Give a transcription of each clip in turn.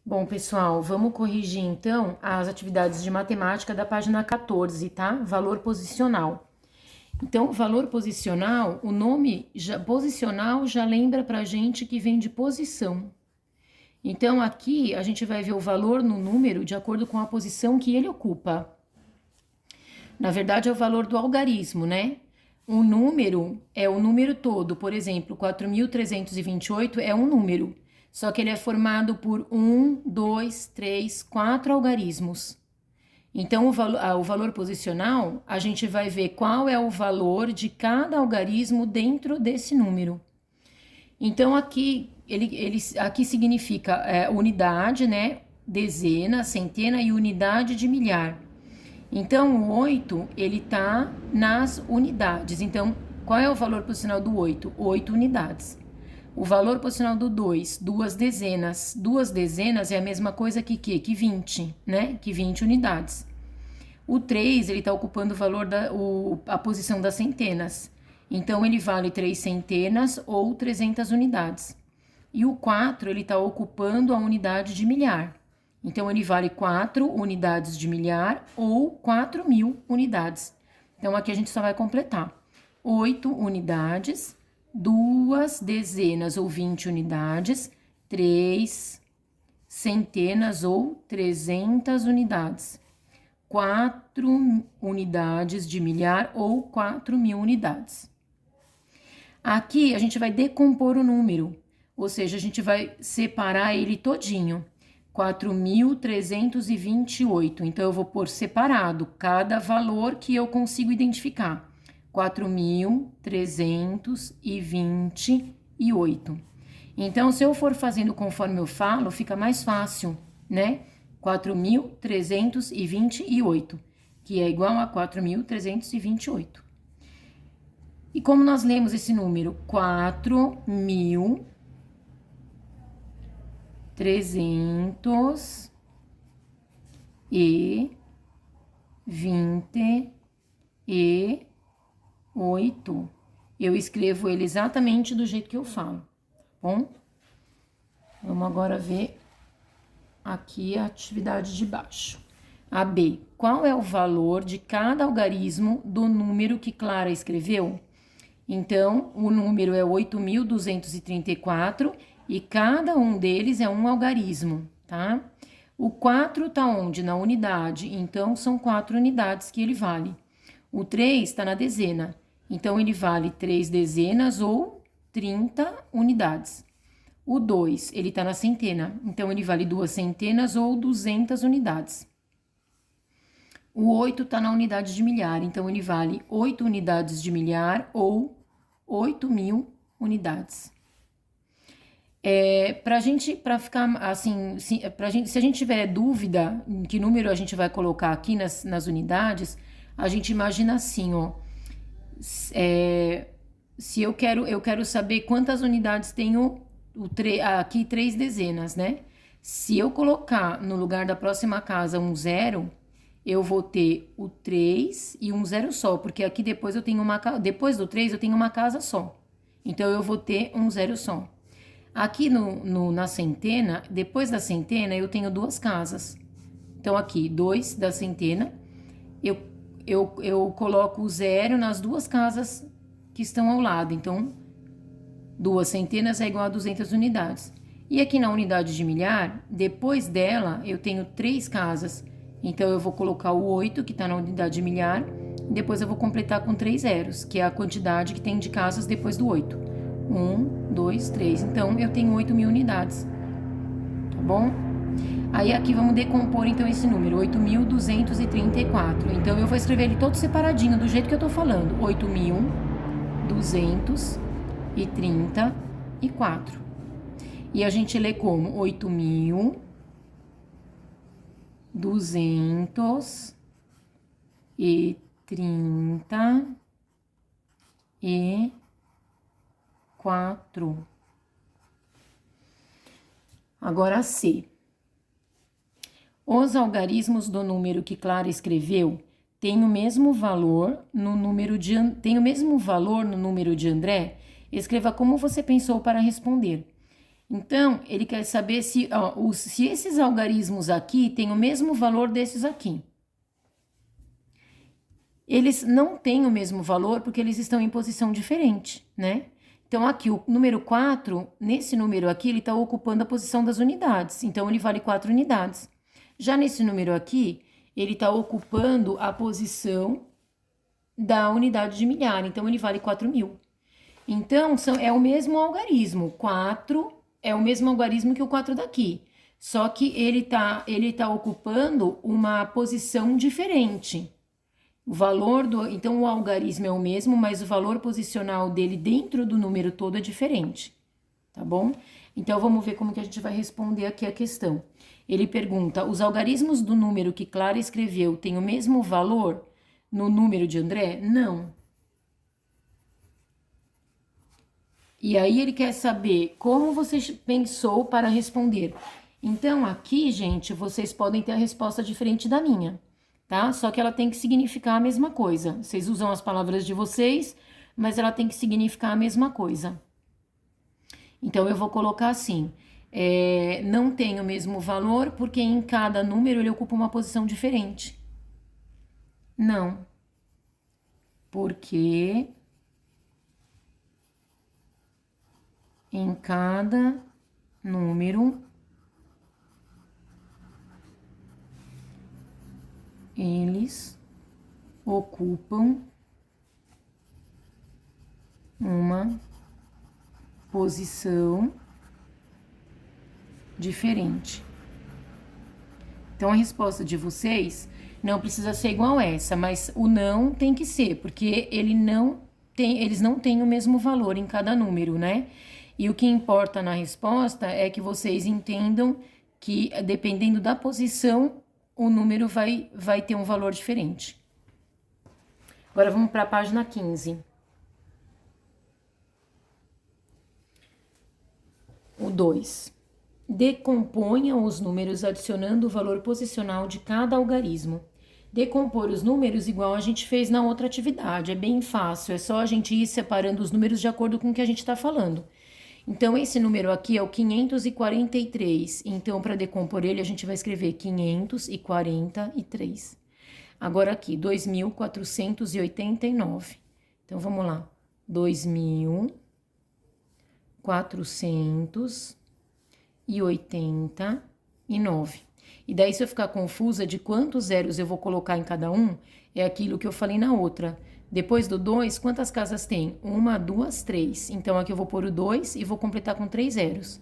Bom, pessoal, vamos corrigir então as atividades de matemática da página 14, tá? Valor posicional. Então, valor posicional, o nome posicional já lembra pra gente que vem de posição. Então, aqui a gente vai ver o valor no número de acordo com a posição que ele ocupa. Na verdade, é o valor do algarismo, né? O número é o número todo. Por exemplo, 4.328 é um número. Só que ele é formado por 1, 2, 3, 4 algarismos. Então, o valor posicional, a gente vai ver qual é o valor de cada algarismo dentro desse número. Então, aqui, aqui significa unidade, né? Dezena, centena e unidade de milhar. Então, o 8, ele tá nas unidades. Então, qual é o valor posicional do 8? 8 unidades. O valor posicional do 2, duas dezenas. Duas dezenas é a mesma coisa que 20, né? Que 20 unidades. O 3, ele está ocupando o valor a posição das centenas. Então, ele vale 3 centenas ou 300 unidades. E o 4, ele está ocupando a unidade de milhar. Então, ele vale 4 unidades de milhar ou 4.000 unidades. Então, aqui a gente só vai completar. 8 unidades, 2 dezenas ou 20 unidades, 3 centenas ou 300 unidades, 4 unidades de milhar ou 4.000 unidades. Aqui a gente vai decompor o número, ou seja, a gente vai separar ele todinho. 4.328, então eu vou pôr separado cada valor que eu consigo identificar. 4.328. Então, se eu for fazendo conforme eu falo, fica mais fácil, né? 4.328, que é igual a 4.328. E como nós lemos esse número? 4.328. Eu escrevo ele exatamente do jeito que eu falo, tá bom? Vamos agora ver aqui a atividade de baixo. A B. Qual é o valor de cada algarismo do número que Clara escreveu? Então, o número é 8.234 e cada um deles é um algarismo, tá? O 4 tá onde? Na unidade, então são 4 unidades que ele vale. O 3 está na dezena, então ele vale 3 dezenas ou 30 unidades. O 2, ele está na centena, então ele vale 2 centenas ou 200 unidades. O 8 está na unidade de milhar, então ele vale 8 unidades de milhar ou 8.000 unidades. Para ficar assim, se a gente tiver dúvida em que número a gente vai colocar aqui nas unidades, a gente imagina assim, ó. Se eu quero saber quantas unidades tem aqui 3 dezenas, né? Se eu colocar no lugar da próxima casa um 0, eu vou ter o 3 e um 0 só, porque aqui depois eu tenho depois do 3 eu tenho uma casa só. Então, eu vou ter um 0 só. Aqui na centena, depois da centena, eu tenho 2 casas. Então, aqui, 2 da centena, eu coloco o 0 nas 2 casas que estão ao lado. Então, 2 centenas é igual a 200 unidades. E aqui na unidade de milhar, depois dela, eu tenho 3 casas. Então, eu vou colocar o 8, que está na unidade de milhar, e depois eu vou completar com 3 zeros, que é a quantidade que tem de casas depois do 8. 1, 2, 3. Então, eu tenho 8.000 unidades, tá bom? Aí, aqui vamos decompor, então, esse número, 8.234. Então, eu vou escrever ele todo separadinho, do jeito que eu tô falando. 8.234. E a gente lê como 8.234. Agora C. Os algarismos do número que Clara escreveu têm o mesmo valor no número de André? Escreva como você pensou para responder. Então, ele quer saber se, ó, se esses algarismos aqui têm o mesmo valor desses aqui. Eles não têm o mesmo valor porque eles estão em posição diferente, né? Então, aqui, o número 4, nesse número aqui, ele está ocupando a posição das unidades. Então, ele vale 4 unidades. Já nesse número aqui, ele está ocupando a posição da unidade de milhar. Então, ele vale 4.000. Então, é o mesmo algarismo. 4 é o mesmo algarismo que o 4 daqui. Só que ele tá ocupando uma posição diferente. O valor então o algarismo é o mesmo, mas o valor posicional dele dentro do número todo é diferente, tá bom? Então vamos ver como que a gente vai responder aqui a questão. Ele pergunta: os algarismos do número que Clara escreveu têm o mesmo valor no número de André? Não. E aí ele quer saber como você pensou para responder. Então aqui, gente, vocês podem ter a resposta diferente da minha, tá? Só que ela tem que significar a mesma coisa. Vocês usam as palavras de vocês, mas ela tem que significar a mesma coisa. Então, eu vou colocar assim, não tem o mesmo valor, porque em cada número ele ocupa uma posição diferente. Não. Porque em cada número eles ocupam uma posição diferente. Então, a resposta de vocês não precisa ser igual a essa, mas o não tem que ser, porque eles não têm o mesmo valor em cada número, né? E o que importa na resposta é que vocês entendam que, dependendo da posição, o número vai ter um valor diferente. Agora vamos para a página 15. O 2. Decomponha os números adicionando o valor posicional de cada algarismo. Decompor os números igual a gente fez na outra atividade. É bem fácil, é só a gente ir separando os números de acordo com o que a gente está falando. Então, esse número aqui é o 543. Então, para decompor ele, a gente vai escrever 543. Agora aqui, 2.489. Então, vamos lá. 2.489. E daí, se eu ficar confusa de quantos zeros eu vou colocar em cada um, é aquilo que eu falei na outra. Depois do 2, quantas casas tem? 1, 2, 3. Então, aqui eu vou pôr o 2 e vou completar com 3 zeros.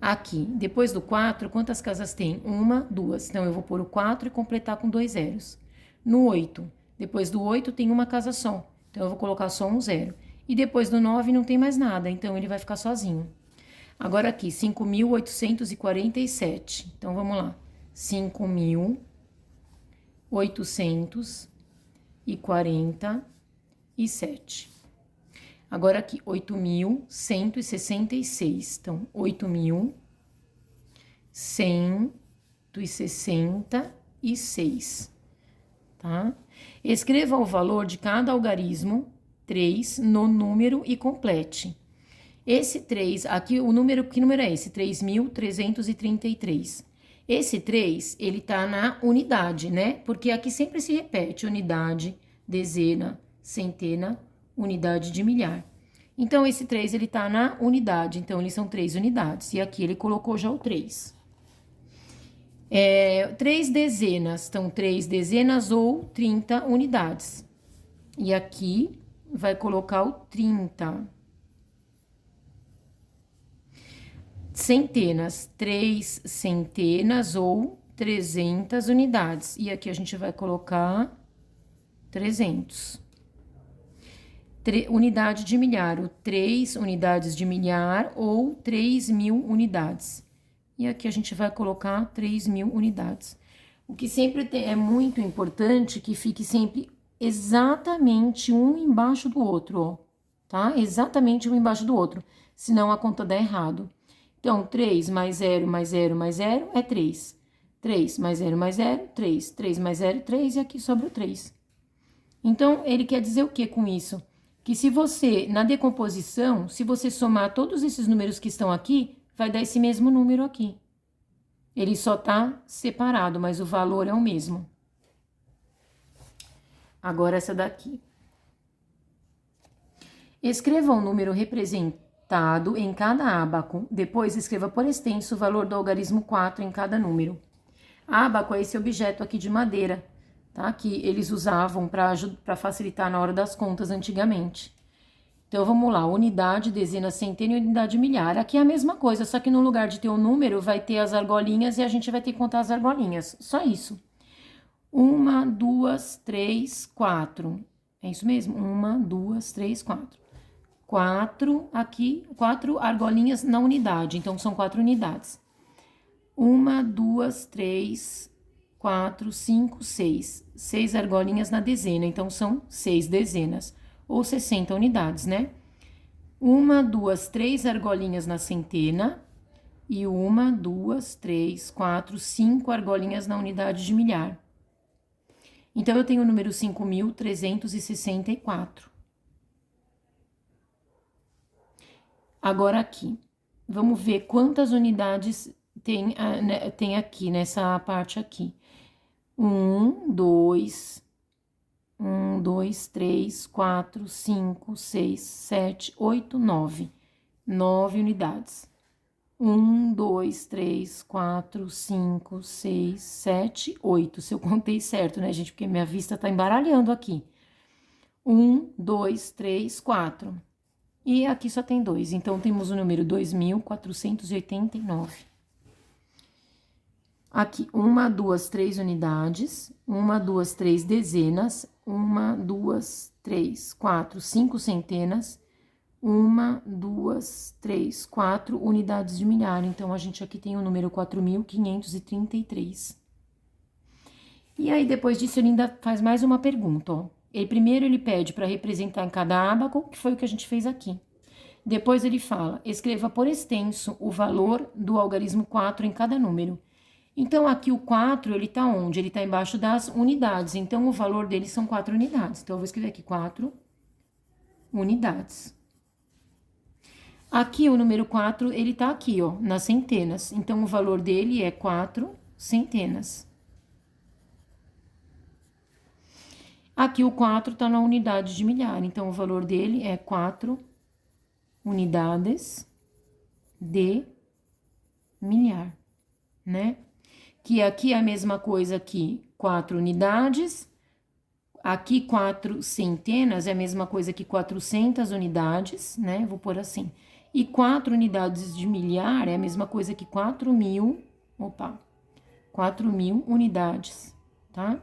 Aqui, depois do 4, quantas casas tem? 1, 2. Então, eu vou pôr o 4 e completar com 2 zeros. No 8, depois do 8 tem uma casa só. Então, eu vou colocar só um zero. E depois do 9 não tem mais nada, então ele vai ficar sozinho. Agora aqui, 5.847. Então, vamos lá. 5.847. Agora aqui, 8.166. Então, 8.166, tá? Escreva o valor de cada algarismo 3 no número e complete. Esse 3, aqui o número, que número é esse? 3.333. Esse 3, ele tá na unidade, né? Porque aqui sempre se repete unidade, dezena, centena, unidade de milhar. Então, esse 3, ele tá na unidade, então, eles são 3 unidades. E aqui ele colocou já o 3. 3 dezenas, então, 3 dezenas ou 30 unidades. E aqui vai colocar o 30. Centenas, 3 centenas ou 300 unidades. E aqui a gente vai colocar 300. Unidade de milhar, o 3 unidades de milhar ou 3.000 unidades. E aqui a gente vai colocar 3.000 unidades. O que sempre é muito importante que fique sempre exatamente um embaixo do outro, ó, tá? Exatamente um embaixo do outro, senão a conta dá errado. Então, 3 mais 0 mais 0 mais 0 é 3. 3 mais 0 mais 0, 3. 3 mais 0, 3, e aqui sobra o 3. Então, ele quer dizer o que com isso? Que se você, na decomposição, se você somar todos esses números que estão aqui, vai dar esse mesmo número aqui. Ele só tá separado, mas o valor é o mesmo. Agora essa daqui. Escreva o número representado em cada ábaco. Depois escreva por extenso o valor do algarismo 4 em cada número. Ábaco é esse objeto aqui de madeira, tá? Que eles usavam para facilitar na hora das contas antigamente. Então, vamos lá, unidade, dezena, centena e unidade milhar. Aqui é a mesma coisa, só que no lugar de ter o número, vai ter as argolinhas e a gente vai ter que contar as argolinhas. Só isso. 1, 2, 3, 4. É isso mesmo? 1, 2, 3, 4. 4 aqui, 4 argolinhas na unidade, então são 4 unidades. 1, 2, 3, 4, 5, 6. 6 argolinhas na dezena, então são 6 dezenas, ou 60 unidades, né? 1, 2, 3 argolinhas na centena e 1, 2, 3, 4, 5 argolinhas na unidade de milhar. Então, eu tenho o número 5.364. Agora aqui, vamos ver quantas unidades tem aqui, nessa parte aqui. 1, 2, 3, 4, 5, 6, 7, 8, 9. 9 unidades. 1, 2, 3, 4, 5, 6, 7, 8. Se eu contei certo, né, gente? Porque minha vista tá embaralhando aqui. 1, 2, 3, 4. E aqui só tem 2. Então, temos o número 2.489. Aqui, 1, 2, 3 unidades. 1, 2, 3 dezenas. 1, 2, 3, 4, 5 centenas. 1, 2, 3, 4 unidades de milhar. Então, a gente aqui tem o número 4.533. E aí, depois disso, ele ainda faz mais uma pergunta, ó. Primeiro, ele pede para representar em cada ábaco, que foi o que a gente fez aqui. Depois, ele fala, escreva por extenso o valor do algarismo 4 em cada número. Então, aqui o 4, ele tá onde? Ele tá embaixo das unidades. Então, o valor dele são 4 unidades. Então, eu vou escrever aqui 4 unidades. Aqui, o número 4, ele tá aqui, ó, nas centenas. Então, o valor dele é 4 centenas. Aqui, o 4 tá na unidade de milhar. Então, o valor dele é 4 unidades de milhar, né? Que aqui é a mesma coisa aqui, 4 unidades. Aqui, 4 centenas é a mesma coisa que 400 unidades, né? Vou pôr assim. E 4 unidades de milhar é a mesma coisa que 4.000 unidades, tá?